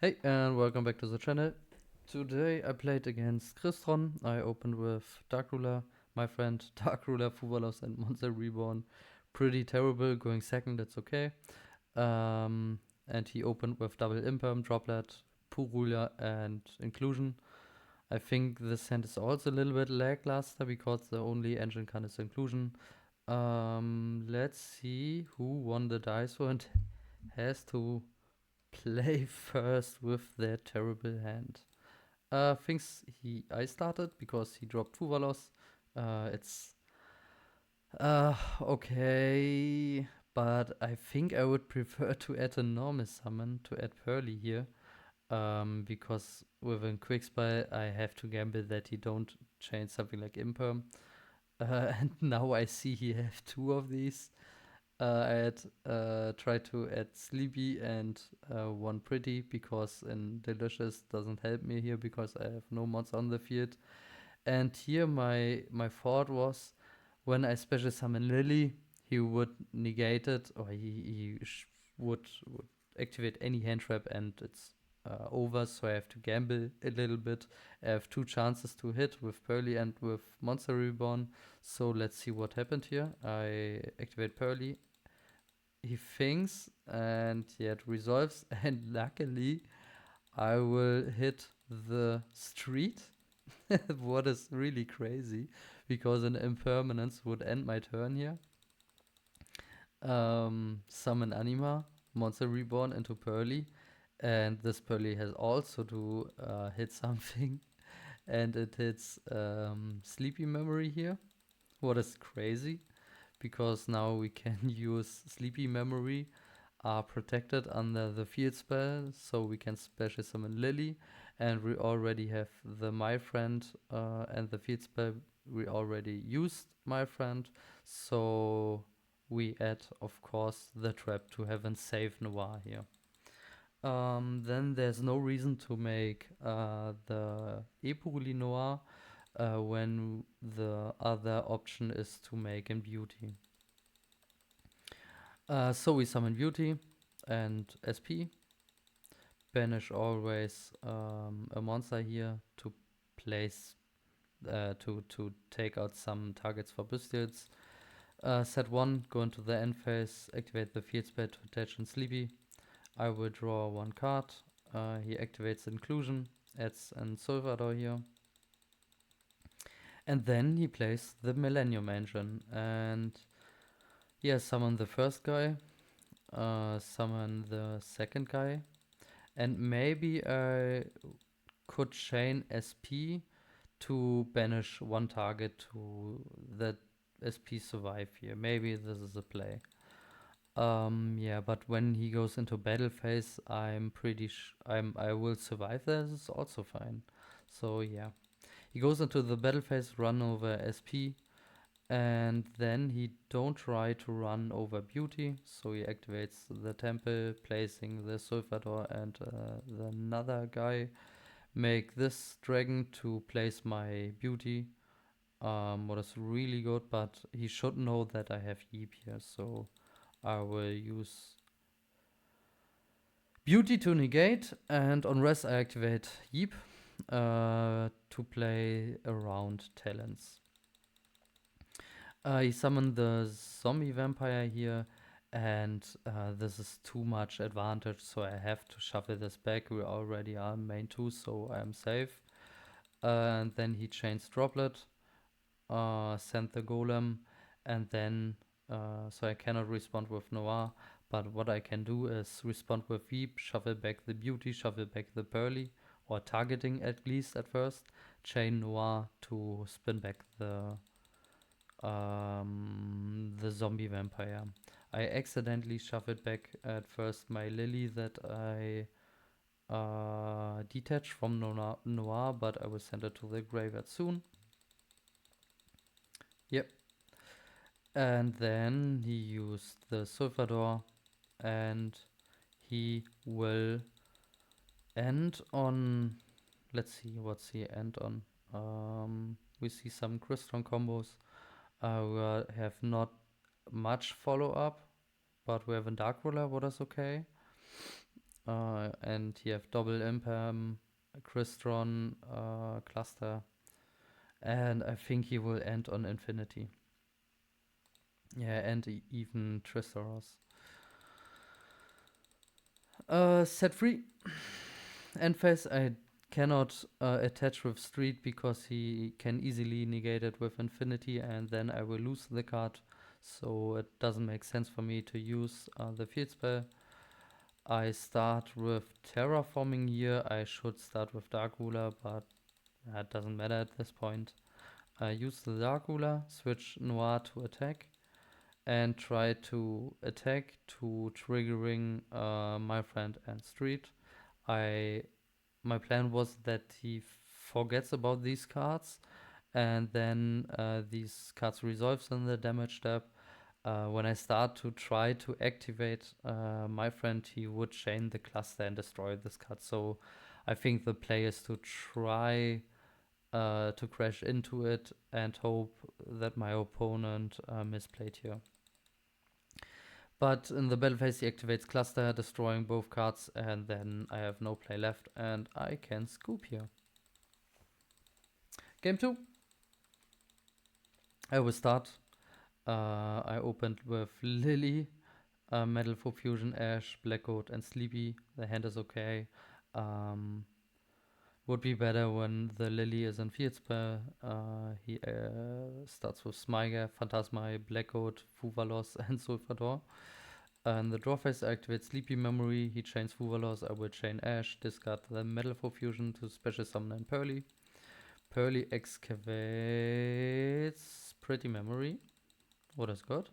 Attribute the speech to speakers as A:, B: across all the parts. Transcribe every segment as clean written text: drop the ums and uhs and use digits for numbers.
A: Hey, and welcome back to the channel. Today I played against Crystron. I opened with Dark Ruler, my friend Dark Ruler, Fuvalos, and Monster Reborn. Pretty terrible, going second, that's okay. And he opened with double Imperm, Droplet, Purrely, and Inclusion. I think this hand is also a little bit lackluster because the only engine can is Inclusion. Let's see who won the dice roll and has to play first with their terrible hand. Thinks I started because he dropped Tuvalos. It's okay, but I think I would prefer to add a normal summon to add Purrely here. Because with a quick spell I have to gamble that he don't change something like Imperm. And now I see he have two of these. I had tried to add Sleepy and one Pretty because in Delicious doesn't help me here because I have no mods on the field. And here my thought was when I special summon Lily, he would negate it or he would activate any hand trap and it's over. So I have to gamble a little bit. I have two chances to hit with Purrely and with Monster Reborn. So let's see what happened here. I activate Purrely, he thinks and yet resolves and luckily I will hit the street. What is really crazy because an impermanence would end my turn here. Summon Anima, Monster Reborn into Purrely, and this Purrely has also to hit something and it hits Sleepy Memory here. What is crazy because now we can use Sleepy Memory are protected under the field spell, so we can special summon Lily, and we already have the My Friend and the field spell. We already used My Friend, so we add, of course, the trap to have a save Noir here. Then there's no reason to make the Epuruli Noir when the other option is to make him Beauty. So we summon Beauty and SP. Banish always a monster here to place to take out some targets for pistols. Set 1, go into the end phase, activate the field spell to attach and Sleepy. I will draw one card. He activates Inclusion, adds an Salvador here. And then he plays the Millennium Engine. And yeah, summon the first guy, summon the second guy. And maybe I could chain SP to banish one target to that SP survive here. Maybe this is a play. Yeah, but when he goes into battle phase, I'm pretty I will survive. This is also fine. So yeah, he goes into the battle phase, run over SP, and then he don't try to run over Beauty. So he activates the temple, placing the Salvador and the another guy. Make this dragon to place my Beauty. What is really good, but he should know that I have Yeep here, so I will use Beauty to negate, and on rest I activate Yeep to play around talents. He summoned the zombie vampire here, and this is too much advantage, so I have to shuffle this back. We already are main 2, so I'm safe. And then he chains Droplet, send the golem, and then so I cannot respond with Noir, but what I can do is respond with Veep, shuffle back the Beauty, shuffle back the Purrely, or targeting at least at first, chain Noir to spin back the zombie vampire. I accidentally shuffled back at first my Lily that I detached from Noir, but I will send it to the graveyard soon. Yep. And then he used the Salvador and he will end on, let's see, what's he end on? We see some Crystron combos. We have not much follow up, but we have a Dark Ruler, what is okay. and you have double impam, Crystron, cluster, and I think he will end on infinity. Yeah, and even Triceros. Set free. End phase I cannot attach with street because he can easily negate it with infinity, and then I will lose the card. So it doesn't make sense for me to use the field spell. I start with terraforming here. I should start with Dark Ruler, but that doesn't matter at this point. I use the Dark Ruler, switch Noir to attack, and try to attack to triggering my friend and street. My plan was that he forgets about these cards, and then these cards resolves in the damage step. When I start to try to activate my friend, he would chain the cluster and destroy this card. So I think the play is to try to crash into it and hope that my opponent misplayed here. But in the battle phase, he activates cluster, destroying both cards, and then I have no play left, and I can scoop here. Game 2. I will start. I opened with Lily, Metal for Fusion, Ash, Blackcoat, and Sleepy. The hand is okay. Would be better when the Lily is in field spell. He starts with Smyger, Phantasma, Blackcoat, Fuvalos, and Sulfador. In the draw phase, I activate Sleepy Memory. He chains Fuvalos. I will chain Ash, discard the Metal for Fusion to special summon and Purrely. Purrely excavates Pretty Memory. What is good?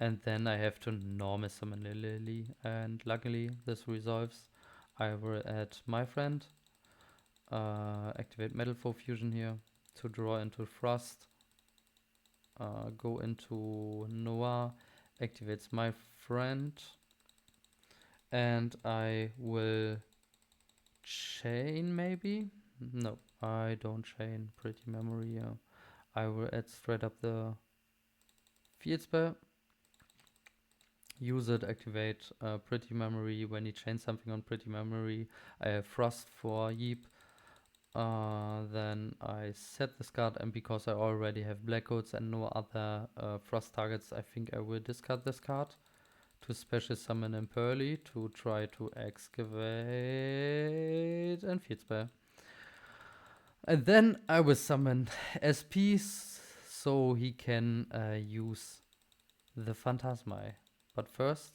A: And then I have to normal summon Lily, and luckily this resolves. I will add my friend, activate Metal for Fusion here to draw into Frost, go into Noah, activates my friend, and I will chain maybe? No, I don't chain Pretty Memory here. I will add straight up the field spell. Use it, activate Pretty Memory. When you chain something on Pretty Memory, I have Frost for Yeep. Then I set this card, and because I already have Blackcoats and no other Frost targets, I think I will discard this card to special summon in Purrely to try to excavate and field spell. And then I will summon SPs so he can use the Phantasma. But first,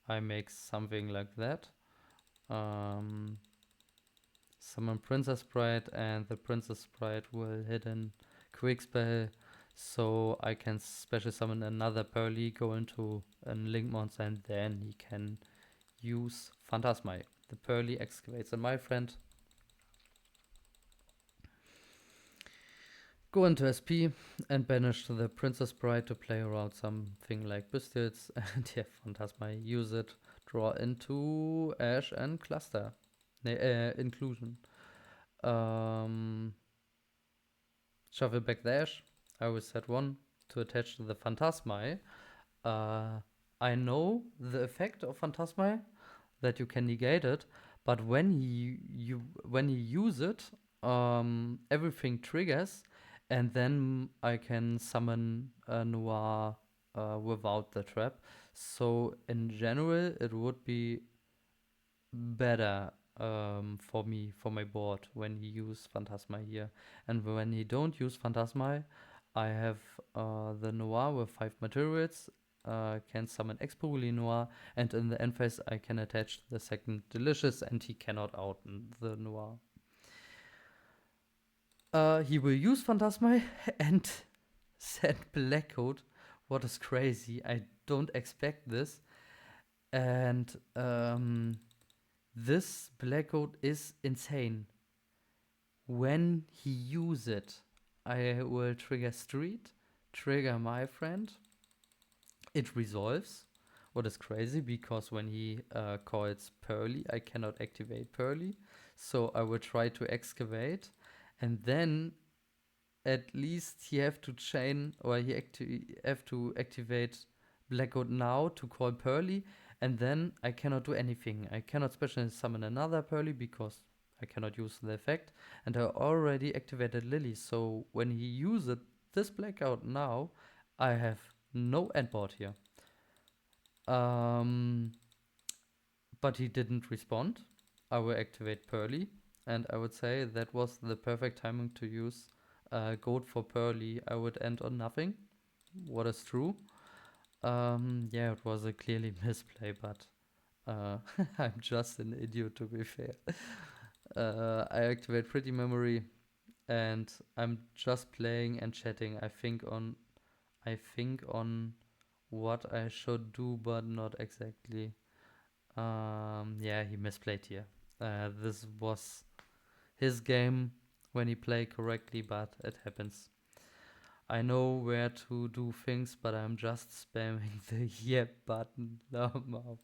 A: I make something like that. Summon Princess Sprite, and the Princess Sprite will hit in quick spell, so I can special summon another Purrely, go into a Link monster, and then he can use Phantasma. The Purrely excavates, and my friend go into SP and banish the Princess Sprite to play around something like Biscuits, and yeah, Phantasma, use it, draw into Ash and Cluster. Inclusion. Shuffle back the Ash. I will set one to attach to the Phantasma. I know the effect of Phantasma, that you can negate it, but when you use it, everything triggers, and then I can summon a Noir without the trap. So in general, it would be better for me, for my board, when he use Phantasma here. And when he don't use Phantasma, I have the Noir with 5 materials, can summon Purrely Noir, and in the end phase I can attach the second Delicious, and he cannot out the Noir. He will use Phantasma and set Blackcoat. What is crazy, I don't expect this. And this Blackcoat is insane. When he use it, I will trigger Street, trigger my friend. It resolves. What is crazy, because when he calls Purrely, I cannot activate Purrely. So I will try to excavate, and then at least he have to chain, or he have to activate Blackcoat now to call Purrely, And then I cannot do anything. I cannot special summon another Purrely because I cannot use the effect. And I already activated Lily. So when he uses this blackout now, I have no endboard here. But he didn't respond. I will activate Purrely. And I would say that was the perfect timing to use Gold for Purrely. I would end on nothing. What is true. Yeah, it was a clearly misplay, but I'm just an idiot to be fair. I activate Pretty Memory and I'm just playing and chatting. I think on what I should do, but not exactly. Yeah, he misplayed here. This was his game when he played correctly, but it happens. I know where to do things, but I'm just spamming the yeah button. No.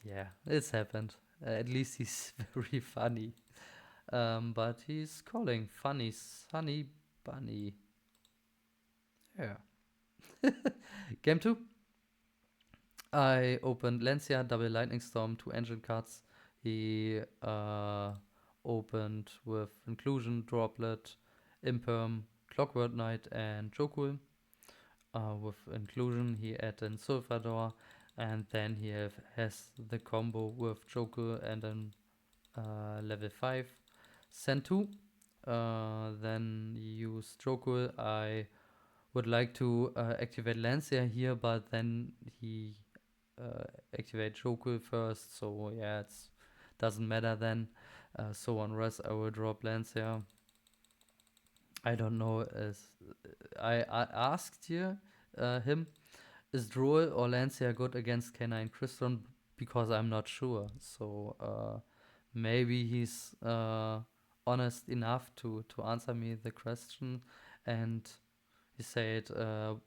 A: Yeah, it's happened. At least he's very funny. But he's calling funny Sunny Bunny. Yeah. Game 2. I opened Lancia, double Lightning Storm, 2 engine cards. He opened with Inclusion, Droplet, Imperm, Clockwork Knight, and Jokul. With Inclusion, he added Sulfador, and then has the combo with Jokul and then level 5 Sentu. Then use Jokul. I would like to activate Lancia here, but then he activate Jokul first, so yeah, it doesn't matter then. So on rest, I will drop Lancia. I don't know. As I asked here, him, is Droll or Lancia good against K9 Crystron? Because I'm not sure. So maybe he's honest enough to answer me the question, and he said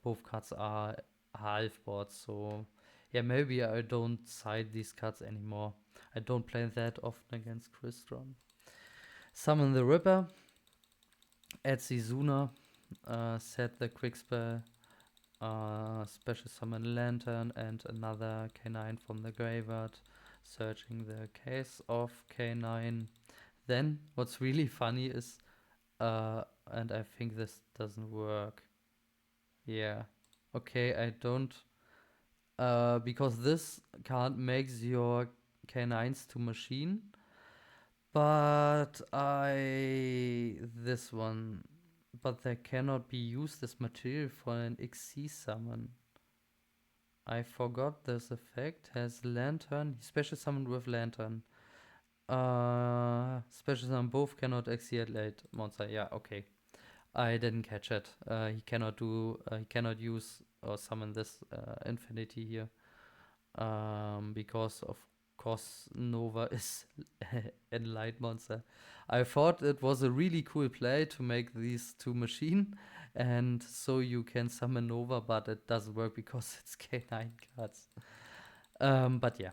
A: both cards are half boards. So yeah, maybe I don't side these cards anymore. I don't play that often against Crystron. Summon the Ripper. Add Zizuna. Set the quick spell. Special summon Lantern and another K9 from the graveyard. Searching the case of K9. Then what's really funny is, and I think this doesn't work. Yeah. Okay, I don't. Because this card makes your K9s to machine. But this one. But they cannot be used as material for an XC summon. I forgot this effect. Has Lantern. Special summon with Lantern. Special summon both cannot exceed monster. Yeah, okay. I didn't catch it. He cannot do. He cannot use or summon this infinity here. Because of course Nova is a light monster. I thought it was a really cool play to make these two machine, and so you can summon Nova, but it doesn't work because it's K9 cards. But yeah,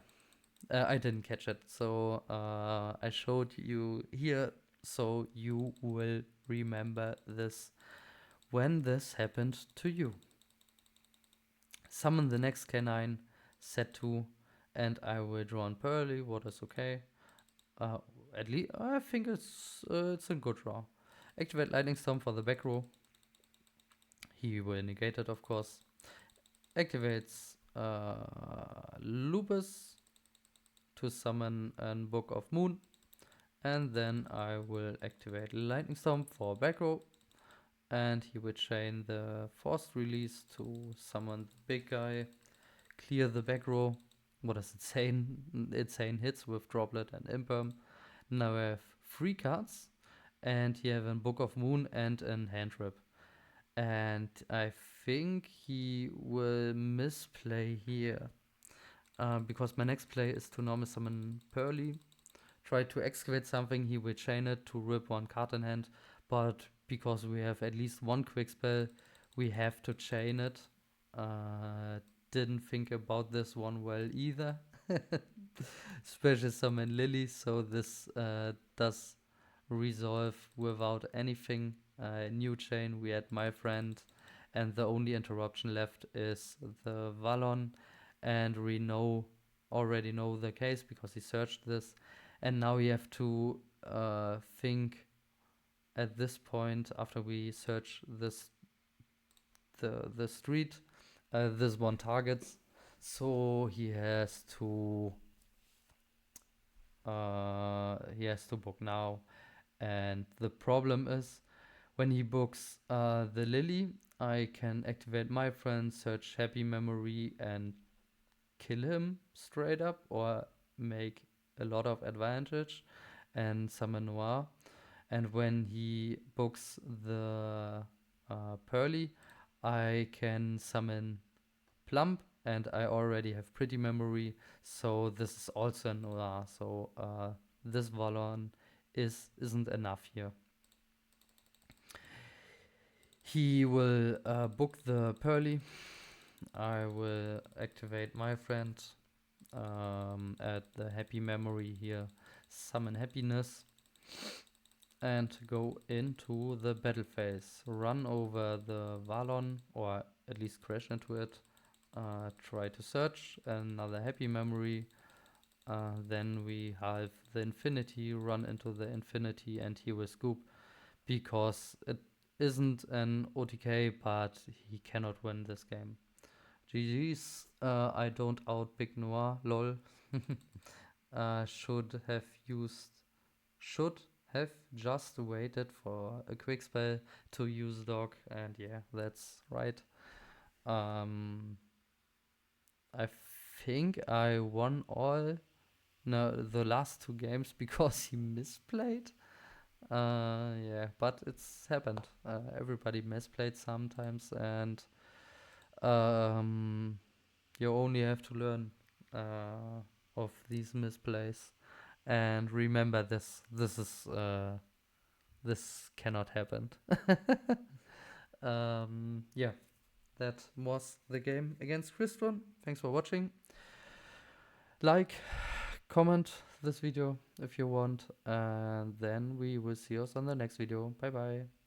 A: I didn't catch it, so I showed you here, so you will remember this when this happened to you. Summon the next K9, set 2, and I will draw on Purrely, what is okay. At least I think it's a good draw. Activate Lightning Storm for the back row. He will negate it, of course. Activates Lupus to summon a Book of Moon. And then I will activate Lightning Storm for back row. And he will chain the Forced Release to summon the big guy. Clear the back row. What is it saying? It's saying hits with Droplet and Imperm. Now I have 3 cards. And you have a Book of Moon and an Hand Rip. And I think he will misplay here. Because my next play is to normal summon Purrely. Try to excavate something, he will chain it to rip 1 card in hand. But because we have at least 1 quick spell, we have to chain it. Didn't think about this one well either. Special summon Lily, so this does resolve without anything. New chain, we had my friend, and the only interruption left is the Vallon. and we already know the case because he searched this, and now we have to think at this point after we search the street, this one targets, so he has to book now. And the problem is, when he books the lily, I can activate my friend, search happy memory, and kill him straight up, or make a lot of advantage and summon Noir. And when he books the Purrely, I can summon Plump, and I already have pretty memory, so this is also a Noir. So this Valon isn't enough here. He will book the Purrely. I will activate my friend, at the happy memory here, summon happiness, and go into the battle phase. Run over the Valon, or at least crash into it. Try to search another happy memory. Then we have the infinity, run into the infinity, and he will scoop, because it isn't an OTK, but he cannot win this game. GG's, I don't out Big Noir, lol. Should have just waited for a quick spell to use dog, and yeah, that's right. I think I won the last 2 games because he misplayed. Yeah, but it's happened. Everybody misplayed sometimes, and you only have to learn of these misplays and remember this. This cannot happen. Yeah, that was the game against Crystron. Thanks for watching. Like, comment this video if you want, and then we will see us on the next video. Bye bye.